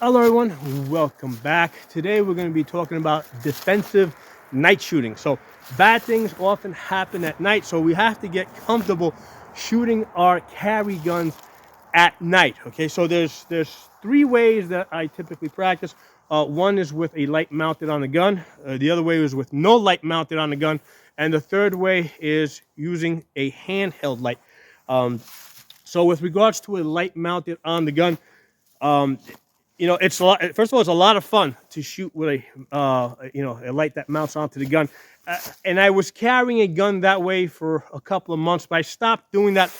Hello everyone, welcome back. Today we're going to be talking about defensive night shooting. So bad things often happen at night, so we have to get comfortable shooting our carry guns at night. Okay, so there's three ways that I typically practice. One is with a light mounted on the gun. The other way is with no light mounted on the gun. And the third way is using a handheld light. So with regards to a light mounted on the gun, it's a lot. First of all, it's a lot of fun to shoot with a light that mounts onto the gun. And I was carrying a gun that way for a couple of months, but I stopped doing that.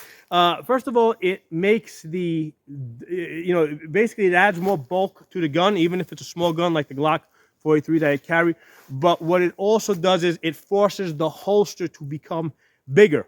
First of all, it makes basically it adds more bulk to the gun, even if it's a small gun like the Glock 43 that I carry. But what it also does is it forces the holster to become bigger.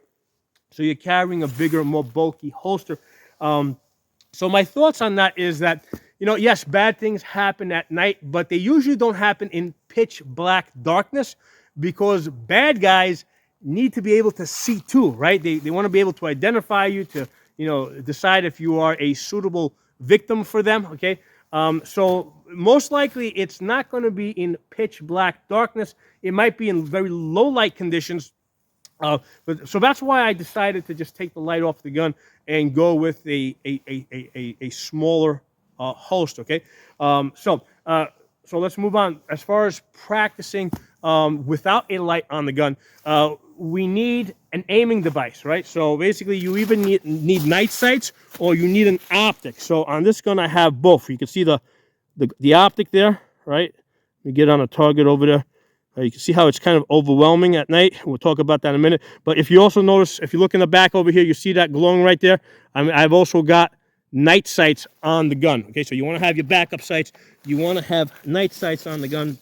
So you're carrying a bigger, more bulky holster. So my thoughts on that is that, yes, bad things happen at night, but they usually don't happen in pitch black darkness because bad guys need to be able to see too, right? They want to be able to identify you, to, decide if you are a suitable victim for them, okay? So most likely it's not going to be in pitch black darkness. It might be in very low light conditions. So that's why I decided to just take the light off the gun and go with a smaller host. Okay, so let's move on. As far as practicing without a light on the gun, we need an aiming device, right? So basically, you either need night sights or you need an optic. So on this gun, I have both. You can see the optic there, right? We get on a target over there. You can see how it's kind of overwhelming at night. We'll talk about that in a minute. But if you also notice, if you look in the back over here, you see that glowing right there? I've also got night sights on the gun. Okay, so you want to have your backup sights. You want to have night sights on the gun.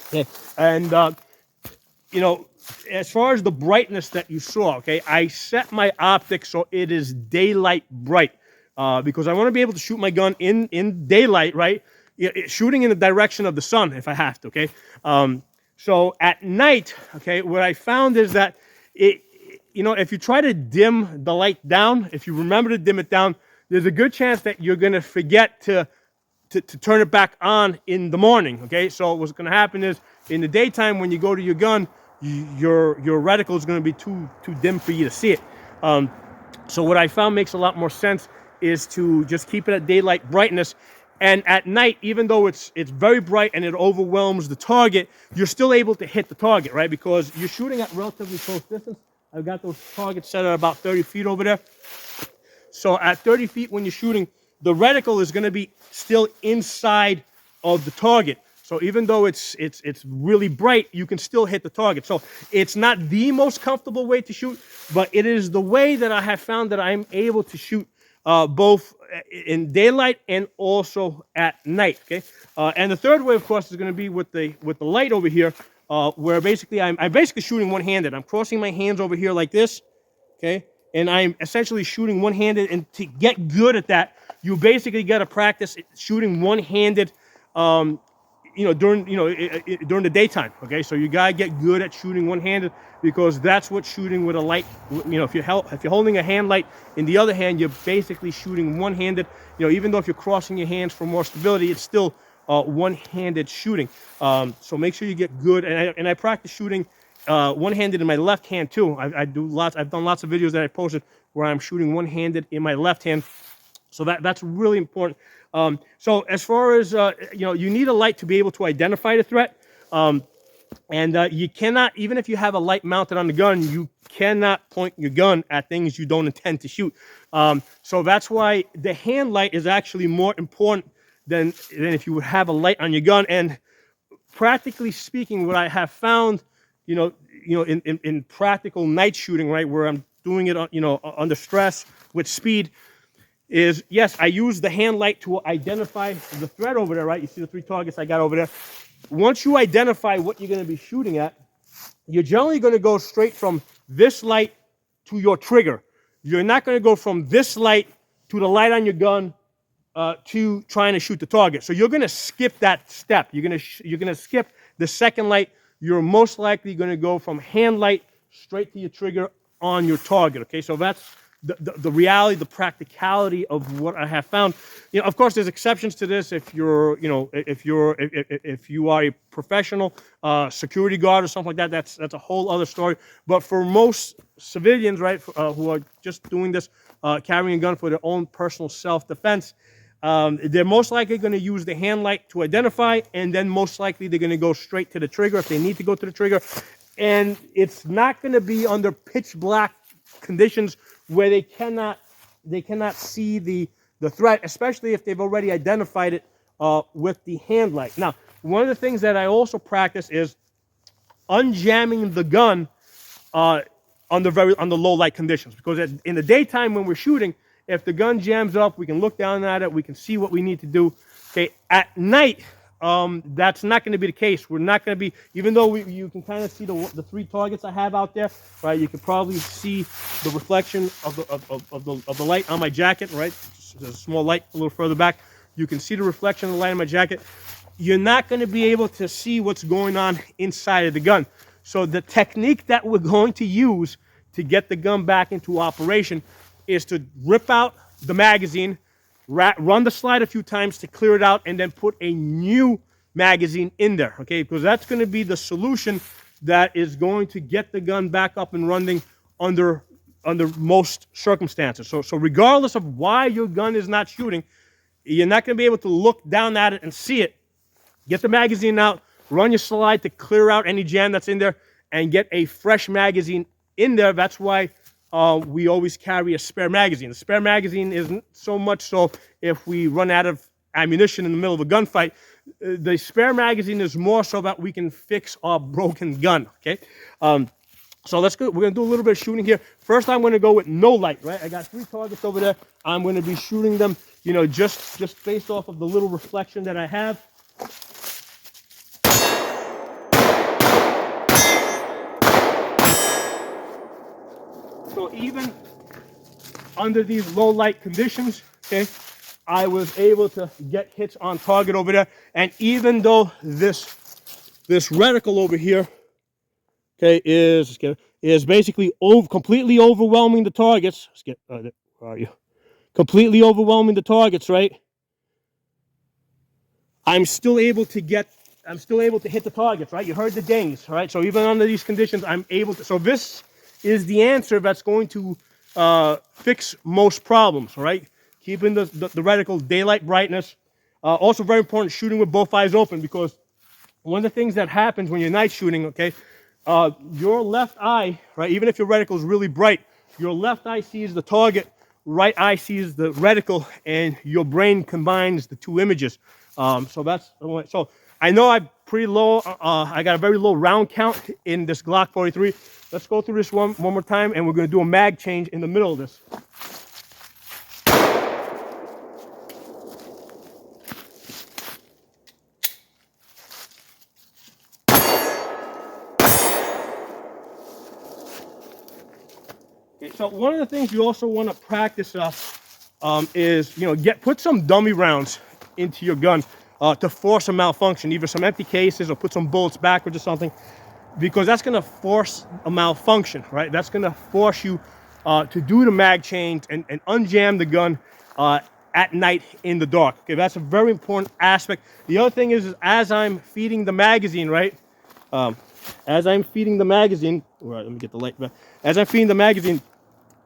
Okay. And, as far as the brightness that you saw, okay, I set my optics so it is daylight bright because I want to be able to shoot my gun in daylight, right? Shooting in the direction of the sun if I have to, okay? So at night, okay, what I found is that if you try to dim the light down, if you remember to dim it down, there's a good chance that you're going to forget to turn it back on in the morning, okay? So what's going to happen is in the daytime when you go to your gun, your reticle is going to be too dim for you to see it. So what I found makes a lot more sense is to just keep it at daylight brightness. And at night, even though it's very bright and it overwhelms the target, you're still able to hit the target, right? Because you're shooting at relatively close distance. I've got those targets set at about 30 feet over there. So at 30 feet when you're shooting, the reticle is going to be still inside of the target. So even though it's really bright, you can still hit the target. So it's not the most comfortable way to shoot, but it is the way that I have found that I'm able to shoot both in daylight and also at night. Okay, and the third way, of course, is going to be with the light over here, where basically I'm basically shooting one-handed. I'm crossing my hands over here like this, okay, and I'm essentially shooting one-handed. And to get good at that, you basically got to practice shooting one-handed. During the daytime, okay? So you gotta get good at shooting one-handed because that's what shooting with a light. If you're holding a hand light in the other hand, you're basically shooting one-handed. Even though if you're crossing your hands for more stability, it's still one-handed shooting. So make sure you get good. And I practice shooting one-handed in my left hand too. I've done lots of videos that I posted where I'm shooting one-handed in my left hand. So that's really important. So as far as, you need a light to be able to identify the threat. And you cannot, even if you have a light mounted on the gun, you cannot point your gun at things you don't intend to shoot. So that's why the hand light is actually more important than if you would have a light on your gun. And practically speaking, what I have found, in practical night shooting, right, where I'm doing it, under stress with speed, is, yes, I use the hand light to identify the threat over there, right? You see the three targets I got over there. Once you identify what you're going to be shooting at, you're generally going to go straight from this light to your trigger. You're not going to go from this light to the light on your gun to trying to shoot the target. So you're going to skip that step. You're going to skip the second light. You're most likely going to go from hand light straight to your trigger on your target. Okay, so that's the reality, the practicality of what I have found. You know, of course, there's exceptions to this. If you're, you know, if you are a professional security guard or something like that, that's a whole other story. But for most civilians, right, who are just doing this, carrying a gun for their own personal self-defense, they're most likely going to use the hand light to identify, and then most likely they're going to go straight to the trigger if they need to go to the trigger. And it's not going to be under pitch black conditions where they cannot see the threat, especially if they've already identified it with the hand light. Now, one of the things that I also practice is unjamming the gun under low light conditions, because in the daytime when we're shooting, if the gun jams up, we can look down at it, we can see what we need to do. Okay, at night, that's not going to be the case. We're not going to be, even though you can kind of see the three targets I have out there, right? You can probably see the reflection of the light on my jacket, right? There's a small light a little further back. You can see the reflection of the light on my jacket. You're not going to be able to see what's going on inside of the gun. So the technique that we're going to use to get the gun back into operation is to rip out the magazine, run the slide a few times to clear it out, and then put a new magazine in there, okay? Because that's going to be the solution that is going to get the gun back up and running under most circumstances. So regardless of why your gun is not shooting, you're not going to be able to look down at it and see it. Get the magazine out, run your slide to clear out any jam that's in there, and get a fresh magazine in there. That's why we always carry a spare magazine. The spare magazine isn't so much so if we run out of ammunition in the middle of a gunfight. The spare magazine is more so that we can fix our broken gun, okay? So let's go. We're going to do a little bit of shooting here. First, I'm going to go with no light, right? I got 3 targets over there. I'm going to be shooting them, you know, just based off of the little reflection that I have. So even under these low light conditions, okay, I was able to get hits on target over there. And even though this reticle over here, okay, is basically completely overwhelming the targets. Let's get, where are you? Completely overwhelming the targets, right? I'm still able to hit the targets, right? You heard the dings, right? So even under these conditions, I'm able to. So this is the answer that's going to fix most problems, right? Keeping the reticle daylight brightness. Also very important, shooting with both eyes open, because one of the things that happens when you're night shooting, okay, your left eye, right, even if your reticle is really bright, your left eye sees the target, right eye sees the reticle, and your brain combines the two images. So that's so. I know I'm pretty low. I got a very low round count in this Glock 43. Let's go through this one more time, and we're going to do a mag change in the middle of this. Okay, so one of the things you also want to practice is, you know, put some dummy rounds into your gun to force a malfunction, either some empty cases or put some bullets backwards or something, because that's going to force a malfunction, right? That's going to force you to do the mag change and unjam the gun at night in the dark. Okay, that's a very important aspect. The other thing is as I'm feeding the magazine, right? As I'm feeding the magazine, right, let me get the light back. As I'm feeding the magazine,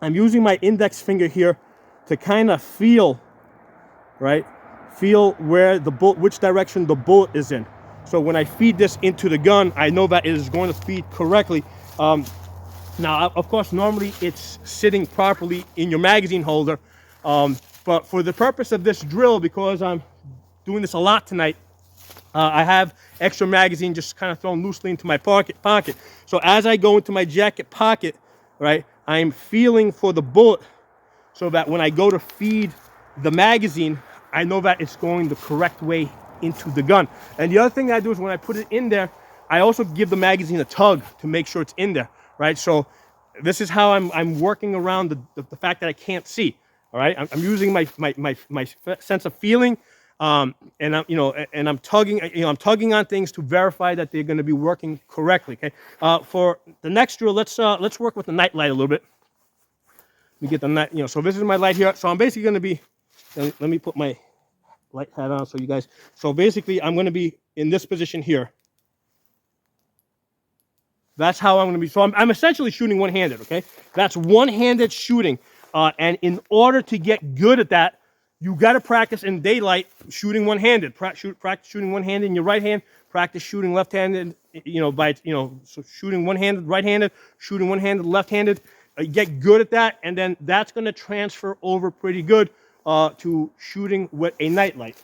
I'm using my index finger here to kind of feel, right? Feel where the bullet, which direction the bullet is in. So when I feed this into the gun, I know that it is going to feed correctly. Now, of course, normally it's sitting properly in your magazine holder. But for the purpose of this drill, because I'm doing this a lot tonight, I have extra magazine just kind of thrown loosely into my pocket. So as I go into my jacket pocket, right, I'm feeling for the bullet so that when I go to feed the magazine, I know that it's going the correct way into the gun. And the other thing I do is when I put it in there, I also give the magazine a tug to make sure it's in there, right? So this is how I'm working around the fact that I can't see. All right, I'm using my sense of feeling, and I'm tugging on things to verify that they're going to be working correctly. Okay, for the next drill, let's work with the night light a little bit. me get the night, so this is my light here. So I'm basically going to be, let me put my light hat on so you guys, so basically I'm going to be in this position here. That's how I'm going to be. So I'm essentially shooting one-handed, okay? That's one-handed shooting. And in order to get good at that, you got to practice in daylight shooting one-handed. Practice shooting one-handed in your right hand. Practice shooting left-handed, so shooting one-handed, right-handed, shooting one-handed, left-handed. Get good at that, and then that's going to transfer over pretty good to shooting with a nightlight.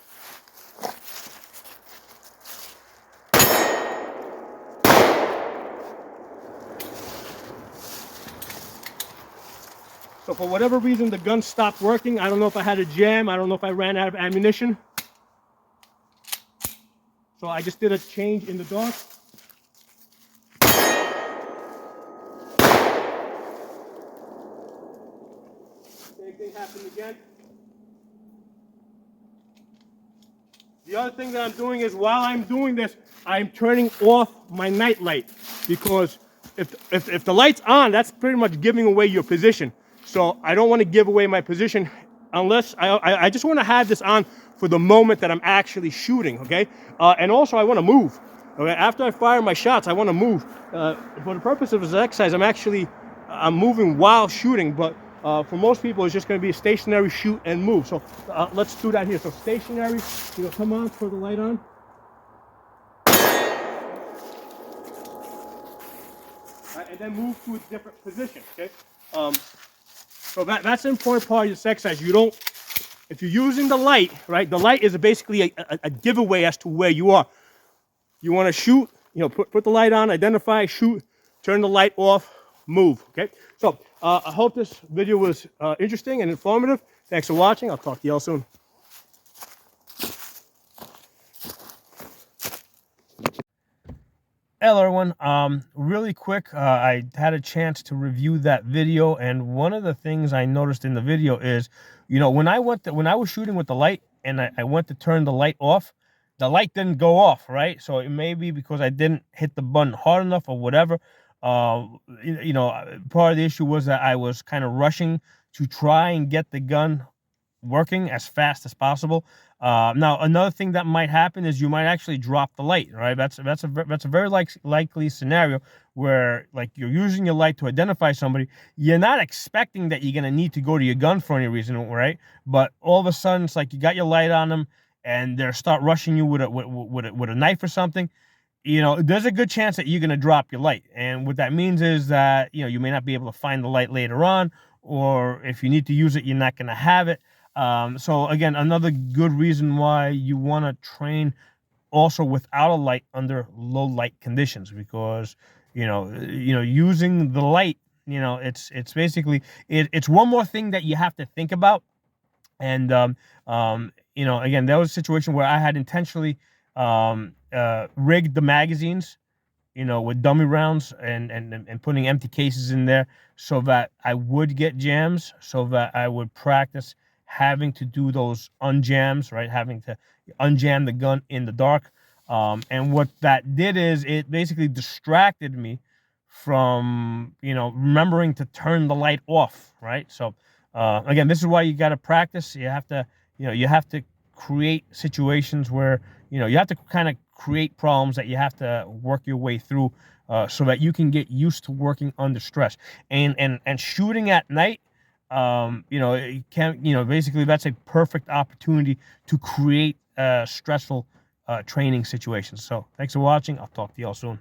So for whatever reason, the gun stopped working. I don't know if I had a jam. I don't know if I ran out of ammunition. So I just did a change in the dark. Same thing happened again. The other thing that I'm doing is while I'm doing this, I'm turning off my night light, because if the light's on, that's pretty much giving away your position. So I don't want to give away my position unless I just want to have this on for the moment that I'm actually shooting, okay? And also I want to move. Okay, after I fire my shots, I want to move. For the purpose of this exercise, I'm moving while shooting, but for most people, it's just going to be a stationary shoot and move. So let's do that here. So stationary, come on, throw the light on. Right, and then move to a different position, okay? So that's an important part of this exercise. If you're using the light, right, the light is basically a giveaway as to where you are. You want to shoot, put the light on, identify, shoot, turn the light off, move, okay? So I hope this video was interesting and informative. Thanks for watching. I'll talk to you all soon. Hello everyone, really quick, I had a chance to review that video, and one of the things I noticed in the video is, when I was shooting with the light and I went to turn the light off, the light didn't go off, right? So it may be because I didn't hit the button hard enough or whatever. Part of the issue was that I was kind of rushing to try and get the gun working as fast as possible. Now, another thing that might happen is you might actually drop the light, right? That's a very likely scenario where, like, you're using your light to identify somebody. You're not expecting that you're gonna need to go to your gun for any reason, right? But all of a sudden, it's like you got your light on them, and they start rushing you with a knife or something. There's a good chance that you're gonna drop your light, and what that means is that you may not be able to find the light later on, or if you need to use it, you're not gonna have it. So again, another good reason why you want to train also without a light under low light conditions, because using the light, it's basically it's one more thing that you have to think about. And again, that was a situation where I had intentionally rigged the magazines, with dummy rounds and putting empty cases in there so that I would get jams, so that I would practice having to do those unjams, right? Having to unjam the gun in the dark. And what that did is it basically distracted me from, remembering to turn the light off, right? So, again, this is why you got to practice. You have to, create situations where, you have to kind of create problems that you have to work your way through, so that you can get used to working under stress. And shooting at night, it can, basically that's a perfect opportunity to create stressful training situations. So thanks for watching. I'll talk to you all soon.